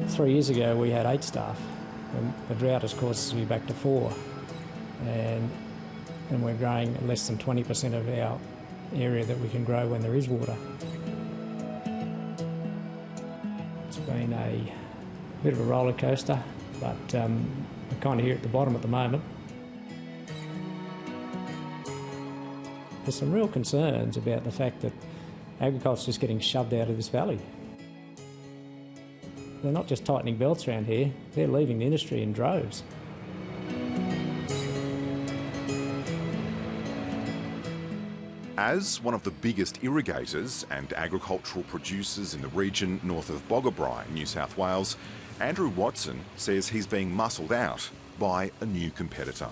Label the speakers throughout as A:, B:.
A: Three years ago we had 8 staff, and the drought has caused us to be back to 4, and we're growing less than 20% of our area that we can grow when there is water. It's been a bit of a roller coaster, but we're kind of here at the bottom at the moment. There's some real concerns about the fact that agriculture is just getting shoved out of this valley. They're not just tightening belts around here, they're leaving the industry in droves.
B: As one of the biggest irrigators and agricultural producers in the region north of Boggabri, New South Wales, Andrew Watson says he's being muscled out by a new competitor.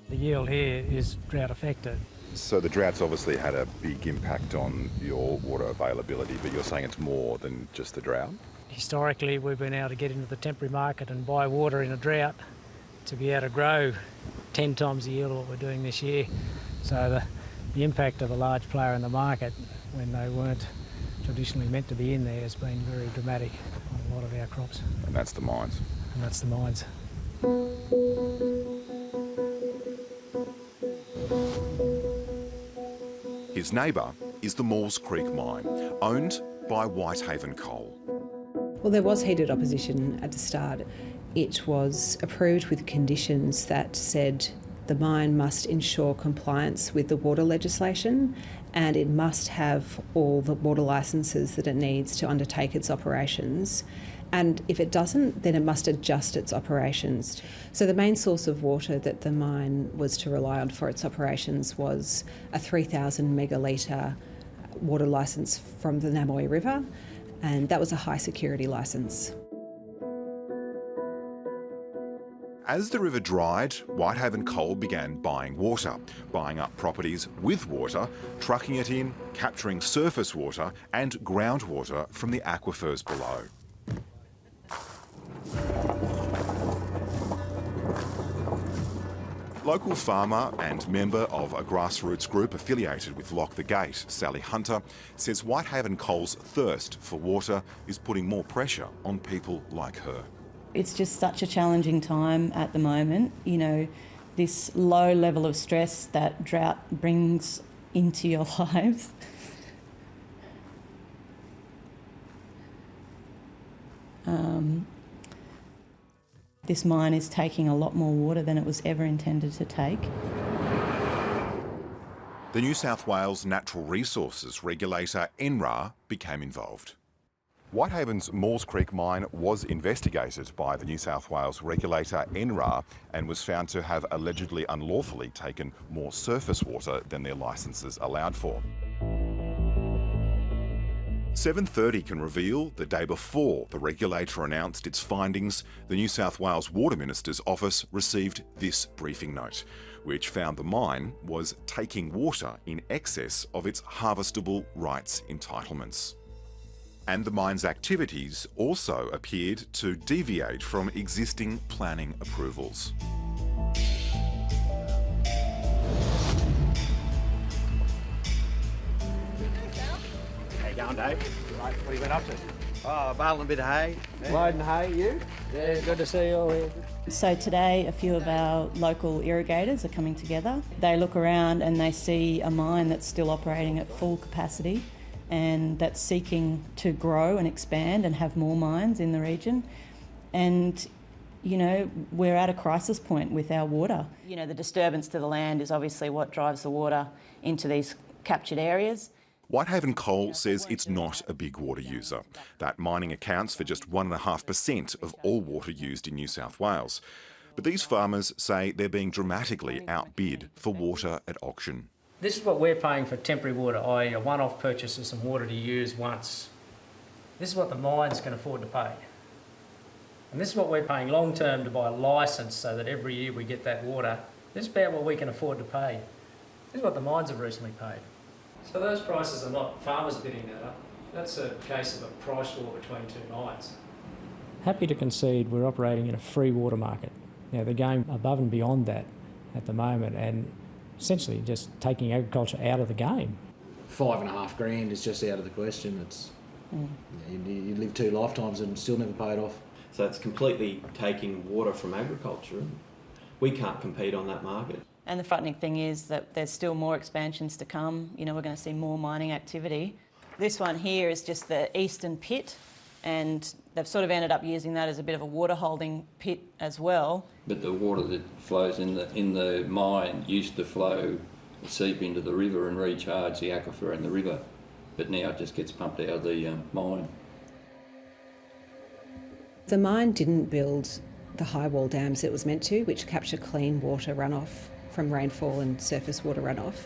A: The yield here is drought affected.
C: So the drought's obviously had a big impact on your water availability, but you're saying it's more than just the drought?
A: Historically, we've been able to get into the temporary market and buy water in a drought to be able to grow 10 times the yield of what we're doing this year. So the impact of a large player in the market when they weren't traditionally meant to be in there has been very dramatic on a lot of our crops.
C: And that's the mines?
A: And that's the mines.
B: His neighbour is the Maules Creek mine, owned by Whitehaven Coal.
D: Well, there was heated opposition at the start. It was approved with conditions that said the mine must ensure compliance with the water legislation and it must have all the water licences that it needs to undertake its operations. And if it doesn't, then it must adjust its operations. So the main source of water that the mine was to rely on for its operations was a 3,000 megalitre water licence from the Namoy River, and that was a high security licence.
B: As the river dried, Whitehaven Coal began buying water, buying up properties with water, trucking it in, capturing surface water and groundwater from the aquifers below. Local farmer and member of a grassroots group affiliated with Lock the Gate, Sally Hunter, says Whitehaven Coal's thirst for water is putting more pressure on people like her.
E: It's just such a challenging time at the moment. You know, this low level of stress that drought brings into your lives. This mine is taking a lot more water than it was ever intended to take.
B: The New South Wales Natural Resources regulator, NRA, became involved.
C: Whitehaven's Maules Creek mine was investigated by the New South Wales regulator NRA and was found to have allegedly unlawfully taken more surface water than their licences allowed for.
B: 7:30 can reveal the day before the regulator announced its findings, the New South Wales Water Minister's office received this briefing note, which found the mine was taking water in excess of its harvestable rights entitlements. And the mine's activities also appeared to deviate from existing planning approvals.
F: How you going, Dave? Right, what have you been up to?
G: Oh, baling a bit of hay.
F: Loading hay, you? Yeah, good to see you all here.
E: So today a few of our local irrigators are coming together. They look around and they see a mine that's still operating at full capacity and that's seeking to grow and expand and have more mines in the region. And, you know, we're at a crisis point with our water. You know, the disturbance to the land is obviously what drives the water into these captured areas.
B: Whitehaven Coal says it's not a big water user. That mining accounts for just 1.5% of all water used in New South Wales. But these farmers say they're being dramatically outbid for water at auction.
A: This is what we're paying for temporary water, i.e. a one-off purchase of some water to use once. This is what the mines can afford to pay. And this is what we're paying long-term to buy a licence so that every year we get that water. This is about what we can afford to pay. This is what the mines have recently paid. So those prices are not farmers bidding that up. That's a case of a price war between two mines. Happy to concede we're operating in a free water market. Now they're going above and beyond that, at the moment, and essentially just taking agriculture out of the game.
H: $5.5 grand is just out of the question. It's you live 2 lifetimes and still never pay it off.
I: So it's completely taking water from agriculture. We can't compete on that market.
E: And the frightening thing is that there's still more expansions to come. You know, we're going to see more mining activity. This one here is just the eastern pit, and they've sort of ended up using that as a bit of a water holding pit as well.
J: But the water that flows in the mine used to flow, seep into the river and recharge the aquifer in the river, but now it just gets pumped out of the mine.
D: The mine didn't build the high wall dams it was meant to, which capture clean water runoff from rainfall and surface water runoff.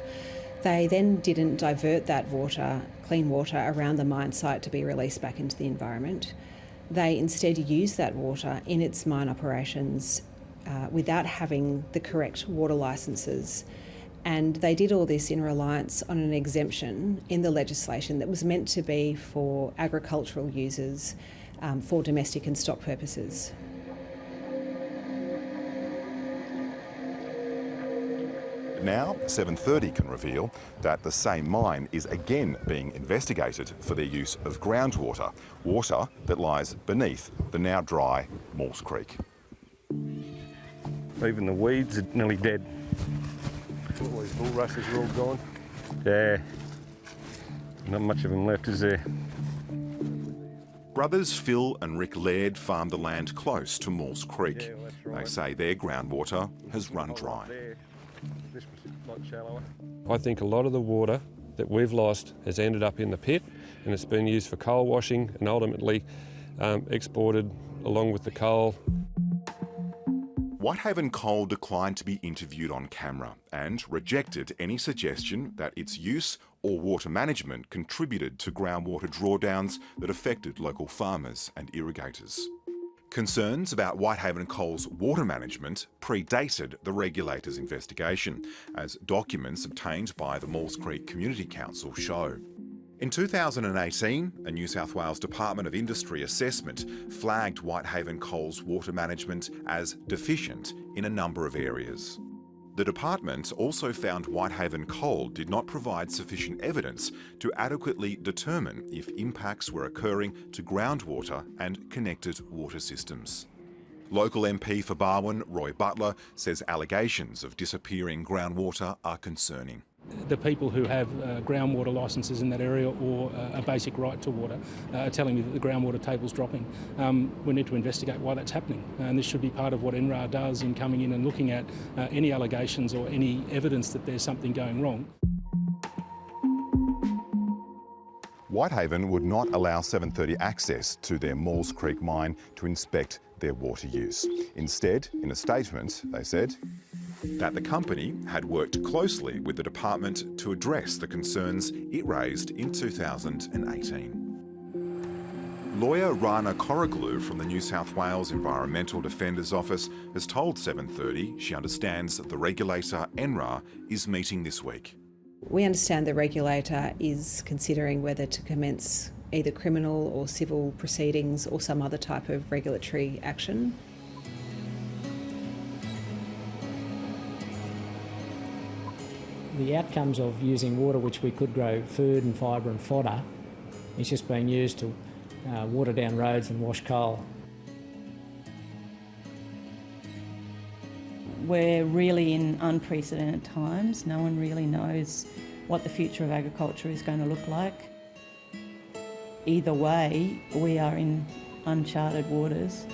D: They then didn't divert that water, clean water, around the mine site to be released back into the environment. They instead used that water in its mine operations without having the correct water licences. And they did all this in reliance on an exemption in the legislation that was meant to be for agricultural users for domestic and stock purposes.
C: Now, 7:30 can reveal that the same mine is again being investigated for their use of groundwater, water that lies beneath the now dry Maules Creek.
K: Even the weeds are nearly dead. All these bulrushes are all gone. Yeah, not much of them left, is there?
B: Brothers Phil and Rick Laird farm the land close to Maules Creek.
K: Yeah, well, that's right.
B: They say their groundwater has run dry.
K: This was a lot shallower. I think a lot of the water that we've lost has ended up in the pit, and it's been used for coal washing and ultimately exported along with the coal.
B: Whitehaven Coal declined to be interviewed on camera and rejected any suggestion that its use or water management contributed to groundwater drawdowns that affected local farmers and irrigators. Concerns about Whitehaven Coal's water management predated the regulator's investigation, as documents obtained by the Maules Creek Community Council show. In 2018, a New South Wales Department of Industry assessment flagged Whitehaven Coal's water management as deficient in a number of areas. The department also found Whitehaven Coal did not provide sufficient evidence to adequately determine if impacts were occurring to groundwater and connected water systems. Local MP for Barwon, Roy Butler, says allegations of disappearing groundwater are concerning.
L: The people who have groundwater licences in that area or a basic right to water are telling me that the groundwater table's dropping. We need to investigate why that's happening, and this should be part of what NRA does in coming in and looking at any allegations or any evidence that there's something going wrong.
C: Whitehaven would not allow 7:30 access to their Maules Creek mine to inspect their water use. Instead, in a statement, they said that the company had worked closely with the department to address the concerns it raised in 2018. Lawyer Rana Koroglu from the New South Wales Environmental Defenders Office has told 7:30 she understands that the regulator, NRA, is meeting this week.
D: We understand the regulator is considering whether to commence either criminal or civil proceedings or some other type of regulatory action.
A: The outcomes of using water which we could grow food and fibre and fodder is just being used to water down roads and wash coal.
E: We're really in unprecedented times. No one really knows what the future of agriculture is going to look like. Either way, we are in uncharted waters.